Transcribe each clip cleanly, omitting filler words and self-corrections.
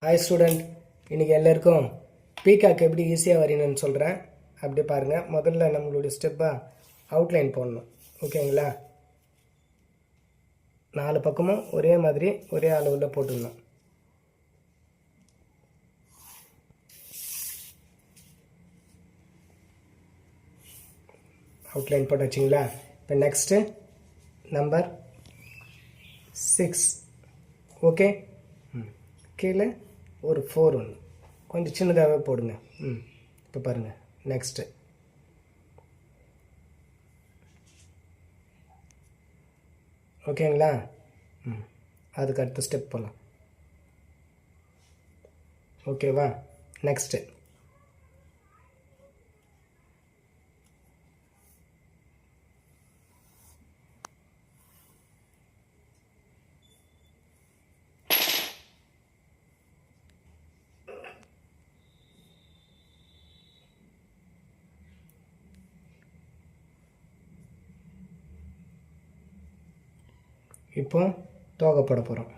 Hi student, இன்றைக்கி எல்லாருக்கும் peacock எப்படி ஈஸியாக வரையணும்னு சொல்கிறேன். அப்படி பாருங்கள். முதல்ல நம்மளுடைய ஸ்டெப்பாக அவுட்லைன் போடணும். ஓகேங்களா? 4 பக்கமும் ஒரே மாதிரி ஒரே அளவில் போட்டுடணும். அவுட்லைன் போட்டு வச்சிங்களா? இப்போ நெக்ஸ்ட்டு நம்பர் 6. ஓகே, கீழே ஒரு 4 ஒன்று கொஞ்சம் சின்னதாகவே போடுங்க. இப்போ பாருங்கள். நெக்ஸ்ட்டு ஓகேங்களா? அதுக்கு அடுத்த ஸ்டெப் போகலாம். ஓகேவா? நெக்ஸ்ட்டு இப்போ தோகை போட போகிறோம்.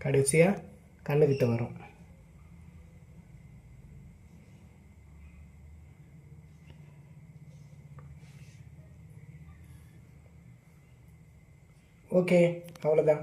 கடைசியாக கண்ணுக்கிட்ட வரும். ஓகே, அவ்வளோதான்.